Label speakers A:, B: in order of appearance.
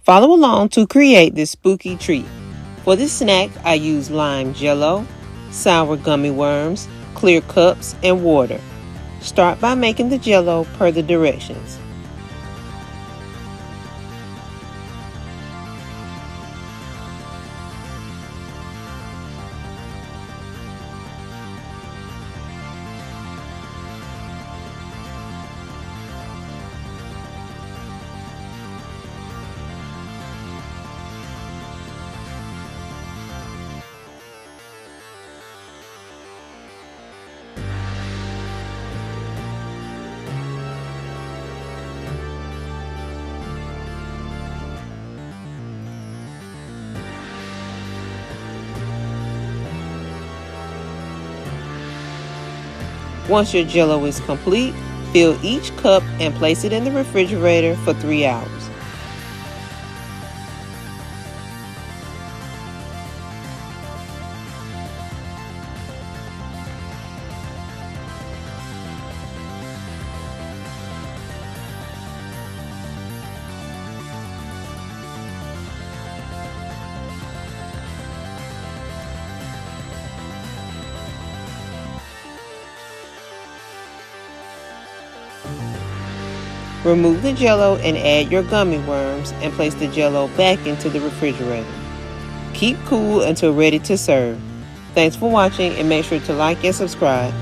A: Follow along to create this spooky treat. For this snack, I use lime jello, sour gummy worms, clear cups, and water. Start by making the jello per the directions. Once your jello is complete, fill each cup and place it in the refrigerator for 3 hours. Remove the jello and add your gummy worms and place the jello back into the refrigerator. Keep cool until ready to serve. Thanks for watching and make sure to like and subscribe.